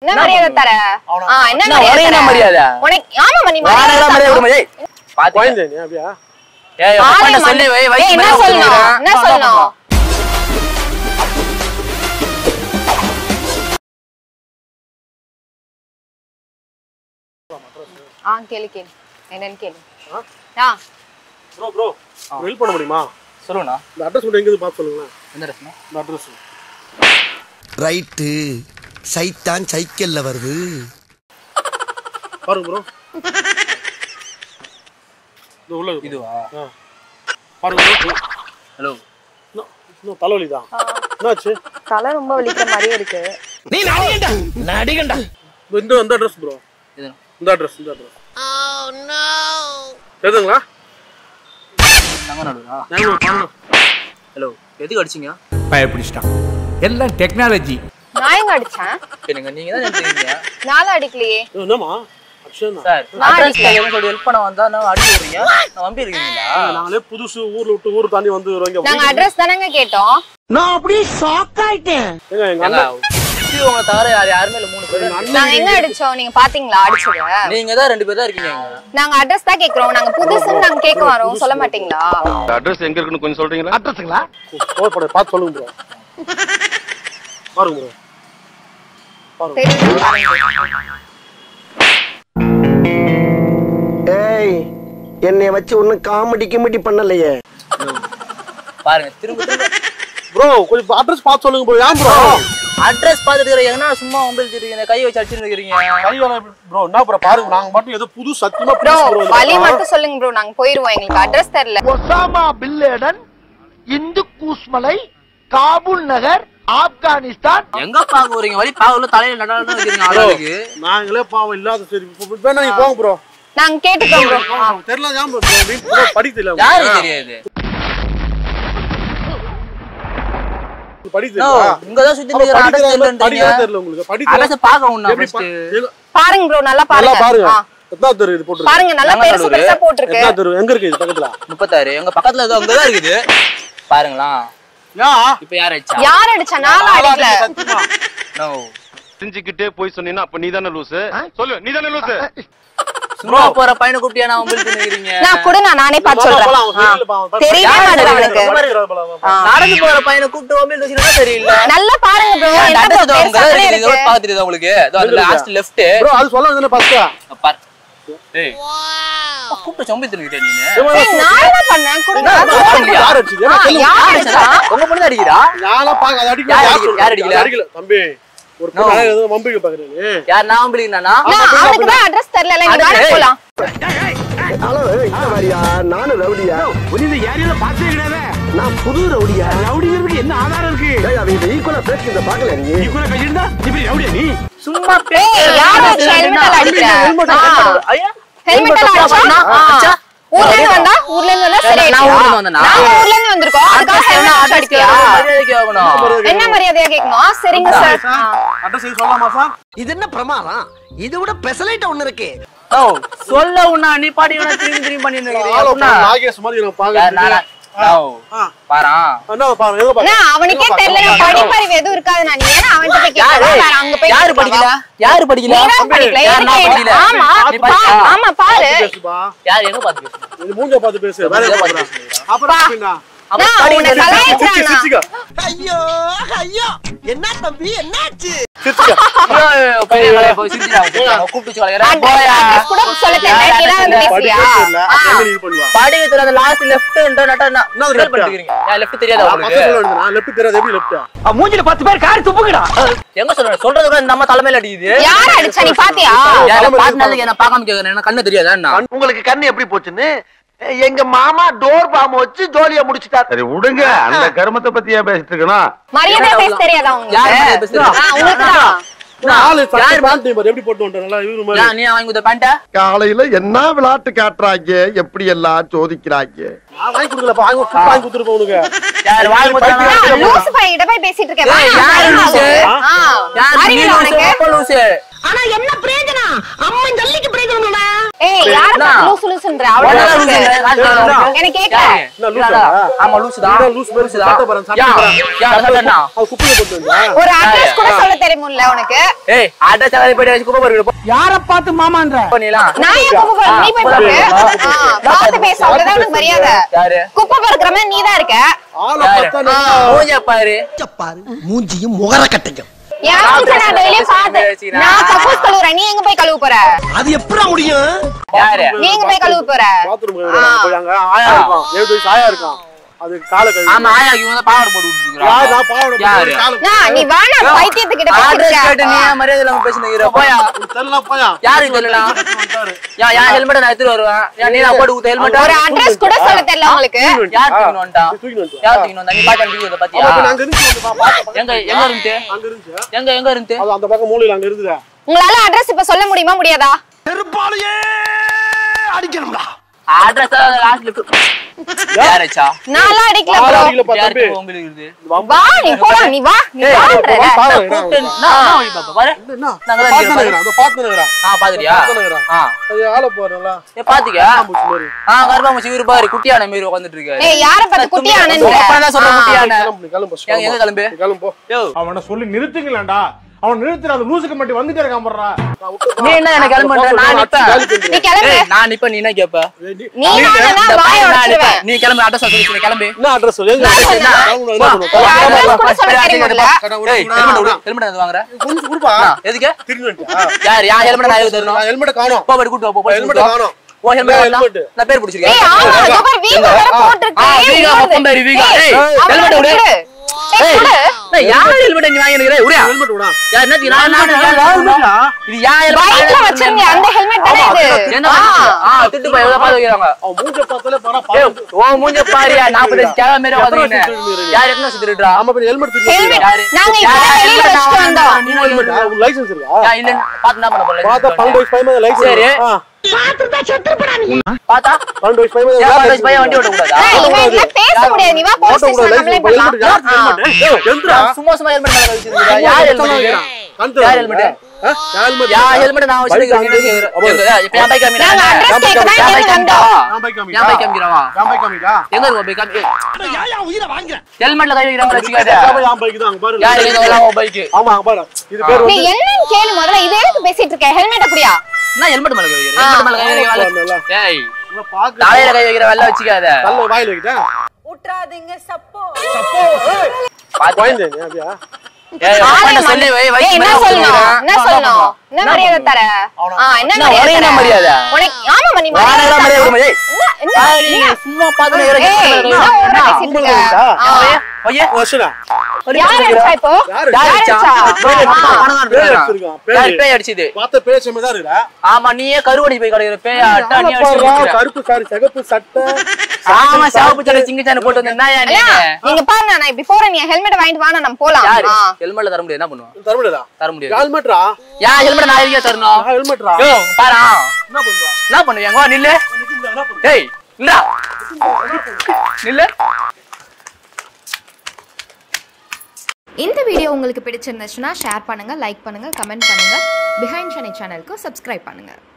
என்ன மரியாதை தர? என்ன மரியாதை? உனக்கு ஆமா நீ மரியாதை பாத்து நீ அப்படியே. ஏய் அப்பா சொல்லி வை என்ன சொல்லணும்? என்ன சொல்லணும்? கேளு கேளு என்னன்னு கேளு. ப்ரோ ஹெல்ப் பண்ண முடியுமா? சொல்லுண்ணா. இந்த அட்ரஸ் மட்டும் எங்க பாத்து சொல்லுங்க. எந்த அட்ரஸ்னா? இந்த அட்ரஸ். ரைட். சைத்தான் சைக்கிள்ல வருது. பாருங்க ப்ரோ. இது உள்ள இதுவா? பாருங்க ப்ரோ. ஹலோ. நோ தலைவலி தான். என்னாச்சு? தலை ரொம்ப வலிக்கிற மாதிரியே இருக்கு. நீ நடிகண்டா. இந்த அட்ரஸ் ப்ரோ. இது. இந்த அட்ரஸ். Oh no. கேக்குங்களா? நாங்க நடுறா. ஹலோ. எதுக்கு அடிச்சீங்க? பயப்பிடிச்சிட்டான். எல்லாம் டெக்னாலஜி. நான் எங்க அடிச்சேன்? நீங்க தான் நினைக்கிறீங்க. நாள அடிக்கலையே. என்னமா? அக்ஷனா. சார், அட்ரஸ் கேட்கணும் சொல்லி ஹெல்ப் பண்ண வந்தா நான் அடி விடுறீங்க. நான் நம்பி இருக்கீங்களா? நாங்களே புதுசு ஊர்ல விட்டு ஊர் தாண்டி வந்து வரங்க. நாங்க அட்ரஸ் தானங்க கேட்டோம். நான் அப்படியே ஷாக் ஆயிட்டேன். எங்க அண்ணா உங்க தவிர யாருமே இல்ல 3 பேர். நாங்க எங்க அடிச்சோம்? நீங்க பாத்தீங்களா அடிச்சத? நீங்க தான் 2 பேர் தான் இருக்கீங்க. நாங்க அட்ரஸ் தான் கேக்குறோம். நாங்க புதுசுன்னு நாங்க கேக்க வரோம். சொல்ல மாட்டீங்களா? அட்ரஸ் எங்க இருக்குன்னு கொஞ்சம் சொல்றீங்களா? அட்ரஸ்ங்களா? ஓ பட பாத்து சொல்லுங்க ப்ரோ. பாருங்க ப்ரோ. ஏய் என்னைய வச்சு ஒண்ணும் காமெடி பண்ணலையே. பாருங்க திரும்ப ப்ரோ கொஞ்சம் அட்ரஸ் பாத்து சொல்லுங்க ப்ரோ. ஏன் ப்ரோ அட்ரஸ் பாத்துட்டு இருக்கீங்க? என்ன சும்மா மொபைல் வச்சிருக்கீங்க? கை வச்சு அடிச்சிட்டு இருக்கீங்க. கையால ப்ரோ என்ன ப்ரோ பாருங்க நாங்க மட்டும் ஏதோ புது சத்தியமா ப்ரோ வழி மட்டும் சொல்லுங்க ப்ரோ. நாங்க போயிடுவோம். எங்களுக்கு அட்ரஸ் தெரியல. ஒசாமா பின் லேடன், இந்து கூஸ்மலை, காபூல் நகர், ஆப்கானிஸ்தான். எங்க பாக்க போறீங்க? வழி பாக்கல தலையில நடால இருக்கீங்க ஆளுக்கு. நாங்களே பாவம் இல்லாத சரி வேணா நீங்க போங்க ப்ரோ. நாங்க கேட்டுக்கோம் ப்ரோ. தெரியல ஏன் ப்ரோ படிக்க தெரியல. யாருக்கு தெரியாது? படிக்க தெரியல. இங்க தான் சுத்தி நிக்கிற அட்ரஸ் தெரியலன்றீங்க. தெரியல உங்களுக்கு. படிக்க அட்ரஸ் பாக்க உன்ன ஃபர்ஸ்ட் பாருங்க ப்ரோ நல்லா நல்லா பாருங்க. பாருங்க. எத்தனை தெரு இது போட்டுருக்கு? பாருங்க நல்லா பெருசா போட்டுருக்கு. எத்தனை தெரு எங்க இருக்கு இது பக்கத்துல? 36. எங்க பக்கத்துல ஏதோ அங்க தான் இருக்குது. பாருங்களா. யா இப்போ யார் அடிச்சா? யார் அடிச்சா? நான் அடிக்கல. நோ. தெரிஞ்சிக்கிட்டே போய் சொன்னீனா அப்ப நீதானே லூசு? சொல்லு நீதானே லூசு? சும்மா போற பையனை கூப்பிட்டியா நான் மொபைல் பண்ணிக்கிறீங்க? நான் கூட நானே பாத்து சொல்றேன். தெரியவே மாட்டேங்குது அவனுக்கு. நடந்து போற பையனை கூப்பிட்டு மொபைல் பேசினா தெரியல. நல்லா பாருங்க ப்ரோ. என்ன பேசுறீங்க? இதோ பாத்துட்டு உங்களுக்கு. இதோ அந்த லாஸ்ட் லெஃப்ட். ப்ரோ அது சொல்ல வந்தல பாஸ்டா. பார். ஏய். கூப்பிட்டு மொபைல் பண்ணிக்கிட்டே நீ. நான் என்ன பண்ணேன்? குடுங்க. யார் அடிச்சது? யார் அடிச்சா? உங்க பொண்ணு அடிக்குதா? யாரா பாக்க அது அடிக்கல. யார் அடிக்கல? அடிக்கல தம்பி. ஒரு பொண்ணு ஏதோ மம்பிக்கு பாக்குறீங்க. யார் நான் மம்பினா? அவனுக்கு தான் அட்ரஸ் தெரியல. இங்க வாங்க போலாம். ஹலோ இந்த மாதிரியா? நானும் ரவுடியா? நீங்க யாரையாவது பார்த்தே கிடையாது. நான் புது ரவுடியா? ரவுடிங்கிறதுக்கு என்ன ஆதாரம் இருக்கு? ஏய் அவங்க ஈக்குவலா பேசிக்கிறத பாக்கல நீ. ஈக்குவலா கையிண்டா இப்படி ரவுடியா நீ? சும்மா யாரோ ஹெல்மெட் அடிக்கற. ஐயா ஹெல்மெட் அடிச்சா? ஊர்ல இருந்து வந்தா சரி. நான் ஊர்ல இருந்து வந்தேனா? நான் ஊர்ல இருந்து வந்திருக்கோம். அதுக்காக ஹெல்மெட் அடிச்சியா? மரியாதை கேட்கணும். என்ன மரியாதையா கேட்கணும்? சரிங்க சார். அட்ரஸ் சொல்லலாமா சார்? இது என்ன பிரமாதம்? இதை விட பெசலைட் ஒன்னு இருக்கு. ஓ சொல்ல உன்ன நீ பாடி உன திரும்பி பண்ணிட்டு இருக்கீங்க. நாகேஷ் மாதிரி நான் பாக்குறேன். பாரா என்ன பாரு ஏதோ பாரு. அவனுக்கே தெரியல. படிப்பறிவு எதுவும் இருக்காது. நான் ஏன்னா அவன்கிட்ட போய் கேக்குறேன். அங்க போய் யாரு படிக்கல? யாரு படிக்கல? யார் நான் படிக்கல? ஆமா ஆமா பாரு. யார் எங்க பாத்து பேசுறீங்க? நீ மூஞ்ச பாத்து பேசு. வேற என்ன பண்ற? அப்புறம் என்ன? உன்னை கலாய்ச்சறானா? ஐயோ ஐயோ என்ன தம்பி என்னாச்சு? போய் சிரிச்சிடா. கூப்பிட்டு வளையறா. கூட சொல்ல தெரியல. கீழ வந்து பேசியா? பாடியத்துல அந்த லாஸ்ட் லெஃப்ட் என்ற நட்ட என்ன பண்ணிக்கிறீங்க? லெஃப்ட் தெரியாதா உங்களுக்கு? நான் லெஃப்ட் தெரியாது எப்படி லெஃப்ட்? மூஞ்சில 10 பேர் காரி துப்புங்கடா. எங்க சொல்றது கூட நம்ம தலைமையில அடிக்குது. யார் அடிச்சா நீ பாத்தியா? யார பாட்னது என்ன பார்க்காம கேக்குறேன். என்ன கண்ணு தெரியாதா என்ன? உங்களுக்கு கண்ணு எப்படி போச்சுன்னு எங்க மாமா டோர் பாம் வச்சு ஜோலியா முடிச்சிட்டார். சரி விடுங்க. அந்த கர்மத்தை பத்தியா பேசிட்டு இருக்கணும்? மரியாதை பேச தெரியாதா உங்களுக்கு? யார் பேசுறா? உங்களுக்கு தான். நாலு சட்டை பேண்ட் பாரு எப்படி போட்டு வந்தா நல்லா இவரு மாதிரி. நீ வாங்கி குடுத்த பேண்ட? காலையில என்ன விளையாட்டு காட்டுறாங்க, எப்படி எல்லாம் சோதிக்கிறாங்க. நான் வாங்கி கொடுக்கலப்பா. வாங்கி கொடுத்துட்டு போனுங்க. யார் வாங்கி குடுத்தா? லூஸ் பையன்கிட்ட போய் பேசிட்டு இருக்கேன். யார் லூஸ்? யார் நீ லூஸ்? ஆனா என்ன பிரயோஜனம்? அம்மன் ஜல்லிக்கு பிரயோஜனம்டா. ஏய் யார லூஸ் லூசுன்ற அவ்வளவு எனக்கு கேட்கல. என்ன லூசா? ஆமா லூசுதான். நீதான் லூசு மாதிரி சட்டை போறான், சட்டை போறான். அது குப்பையில போட்டு வந்தா? ஒரு அட்ரஸ் கூட சொல்ல தெரியும்ல உனக்கு? ஏய் அட்ரஸ் எல்லாம் போய் வச்சு குப்பை போடுற. யார பார்த்து மாமான்ற நீலாம் நான் ஏன் குப்பை போடுறேன்? நீ போய் போடு. பார்த்து பேச அவ்வளவுதான் உனக்கு மரியாதை. யாரு குப்பை பொறுக்கிற மாதிரி நீதான் இருக்க. ஆளை பார்த்தா மூஞ்ச பாரு. மூஞ்சியும் முகர கட்டையும். என் மூஞ்ச நான் டெய்லி பாத்து நான் கக்கூஸ் கழுவுறேன். நீ எங்க போய் கழுவ போற? அது எப்படி முடியும்? யாரு நீ எங்க போய் கழுவ போற? பாத்ரூம் போய் அங்க ஆயா இருக்கான், 7 வயசு ஆயா இருக்கான். அது காலை கழுவி. ஆமா ஆயாக்கு வந்து பாவாடை போட்டு விட்டுருக்கா. யார் நான் பாவாடை யாரு? நீ வாடா பைத்தியத்துக்கிட்ட ஆட்ரஸ் கேட்டு பேசிட்டு நீ மரியாதை இல்லாம பேசினீங்க. போயா தெரியல போயா. யாருக்கு சொல்லலாம்? யா ஹெல்மெட் நான் எடுத்துட்டு வருவேன். யா நீ நான் போட்டு ஊத்த ஹெல்மெட். ஒரு அட்ரஸ் கூட சொல்ல தெரியல உங்களுக்கு. யார் தூக்கிட்டு வந்துட்டா? தூக்கிட்டு வந்து. யார் தூக்கிட்டு வந்தா? நீ பாத்து வீடியோல பாத்தியா? அப்ப நாங்க இருந்து பாப்பா. எங்க இருந்து? அங்க இருந்துச்சு. எங்க இருந்து? அது அந்த பக்கம் மூலையில அங்க இருந்துடா. உங்களால அட்ரஸ் இப்ப சொல்ல முடியுமா முடியாதா? செருப்பாலையே அடிக்கணும்டா. அட்ரஸ் லாஸ்ட்ல யாரச்சா? நான்லாம் அடிக்கல பாரு bro. அடிக்கல பாத்தா யாருக்கு உங்களுக்கு இருக்குது? வா நீ போடா நீ வா நீ வான்றல. நான் போய் பாப்பா பாரு. என்ன? நாங்க தான் பாத்துனே இருக்கறேன். அந்த பாத்துனே இருக்கறேன். பாத்துறியா? பாத்துனே இருக்கறேன். அது ஆள போறல. ஏ பாத்துக்கியா? ஆம்புச்சு மாதிரி. கர்ப்பாம்பூச்சி இவரு பாரு குட்டியான மாதிரி உட்கார்ந்துட்டு இருக்காரு. ஏய் யார பார்த்து குட்டியானன்ற? நான் சொல்ற குட்டியான. கிளம்பு எங்க கிளம்பு? கிளம்பு போ. யோ அவன சொல்லி நிறுத்துங்களேன்டா. அவன் நிறுத்துற அந்த லூசுக்கு மட்டும் வந்துட்டே இருக்கான் போறா. நீ என்ன எனக்கு கிளம்புற? நான் நிப்பேன். நீ கிளம்பு. ஏய் நான் நிப்பேன். நீ என்ன கேப்ப? நீ நானா வாய உடைச்சிடுவேன். நீ கிளம்பு. அட்ரஸ் சொல்லு. நீ கிளம்பு. என்ன அட்ரஸ் சொல்லு? எங்க நான் என்ன address கூட சொல்ல தெரியும்ல? ஏய் ஹெல்மெட் விடு. ஹெல்மெட் எது வாங்குற? கொஞ்சம் குடுப்பா. எதுக்கு? திரும்பி வந்துட்டியா? யா ஹெல்மெட் நான் எதுக்கு தரணும்? நான் ஹெல்மெட் காணோம். போ போய் கூட்டி போ. ஹெல்மெட் காணோம். ஓ ஹெல்மெட் ஹெல்மெட். நான் பேர் ஏய் பிடிச்சிருக்கேன். ஆமா சூப்பர் வீங்க வர போட்டுருக்கு. வீகா பக்கம் பேரு வீகா. ஏய் ஹெல்மெட் விடு. ஏய் நான் யார் ஹெல்மெட் நீ வாங்கி நிக்கிற? உரியா ஹெல்மெட் விடா. யா என்ன இது யா பைக்ல ஹெல்மெட் வச்சிருங்க அந்த ஹெல்மெட் தானே இது. என்ன திட்டு போய் எவ்வளவு பாத்து வைக்கிறாங்க. அவன் மூஞ்ச பார்த்தாலே பாரா ஏய் ஓ மூஞ்ச பாரியா 45 கேமரா மேல வாங்குறீங்க. யார் என்ன சுத்திடுறா? ஆமா பின்ன ஹெல்மெட் திரும்பி ஹெல்மெட் யாரு? நாங்க இப்ப வெளியில வச்சிட்டு வந்தோம். நீ ஹெல்மெட் உன் லைசென்ஸ் இருக்கா? யா இல்ல பாத்து என்ன பண்ண போறீங்க? பாத்தா 12 வயசு பையன் லைசென்ஸ். சரி. பாத்தா 12 வயசு பையன் யா 12 பையன் வண்டி ஓட்ட கூடாதா? ஏய் இவன் பேச முடியாது. நீ வா போலீஸ் ஸ்டேஷன்ல கம்ப்ளைன்ட் பண்ணலாம். சும்மா சும்மா ஹெல்மெட் மேல வச்சிருக்கீங்க. யார் ஹெல்மெட்? யார் ஹெல்மெட்? யா ஹெல்மெட் நான் வச்சிருக்கேன். இப்ப யா பைக் காமிடா. நாங்க அட்ரஸ் கேக்க தான் இங்க வந்தோம். யா பைக் காமிடா. எங்க இருக்கு பைக் காமி? ஏன் உயிரை வாங்குற? ஹெல்மெட்ல கை வைக்கிறாங்க வச்சுக்காத. யார் எங்க வரலாம் பைக்? ஆமா அங்க பாரு. இது பேர் நீ என்னன்னு கேளு முதல்ல. இது எதுக்கு பேசிட்டு இருக்க? ஹெல்மெட் அப்படியா? நான் ஹெல்மெட் மேல கை வைக்கிறேன். ஹெல்மெட் மேல கை வைக்கிற ஏய் இவன் பாக்கு தலையில கை வைக்கிற வெல்ல வச்சுக்காத. தள்ள வாயில வைடா. உட்றாதீங்க சப்போ. சப்போ ஏய் பாத்து கோயிந்தே நீ அப்படியே. ஏய் அப்பா சொல்லி வை வை. ஏய் என்ன சொல்லணும்? என்ன சொல்லணும்? என்ன மரியாதை தர? என்ன என்ன மரியாதை? உனக்கு ஆமா நீ வாடா மரியாதை மரியாதை தர. கொடுங்க. ஏய் சும்மா பாத்து ஏய் என்ன ஓவரா பேசிட்டு இருக்க? ஓயே வஷனா. யார் அடிச்சா இப்போ? யாரு? யார் அடிச்சா? பேய் அடிச்சிருக்கான். பேய் அடிச்சது. பாத்த பேய் செமதா இருக்குடா. ஆமா நீயே கருவடி போய் கடையிற பேய் அட்டா நீ பாருடா, அடிச்சு. கருப்பு சாரி சிகப்பு சட்டை. ஆமா சாவு சட்டை சிங்கச்சான போட்டு வந்தா யா நீ. நீங்க பாருங்க நான் இப்படி போறேன். நீ ஹெல்மெட் வாங்கிட்டு வா நம்ம போலாம். யாரு ஹெல்மெட்ல தர முடியாது என்ன பண்ணுவா? தரமுடா. தர முடியாது. ஹெல்மெட்ரா? யா ஹெல்மெட் நான் எதுக்கு தரணும்? ஹெல்மெட்ரா. யோ பாரா என்ன பண்ணுவா? என்ன பண்ணுவீங்க? வா நில்லு. ஏய் நில்லா. நில்லு. இந்த வீடியோ உங்களுக்கு பிடிச்சிருந்துச்சுன்னா ஷேர் பண்ணுங்க, லைக் பண்ணுங்க, கமெண்ட் பண்ணுங்க. பிஹைண்ட் சென்னை சேனலுக்கு சப்ஸ்கிரைப் பண்ணுங்க.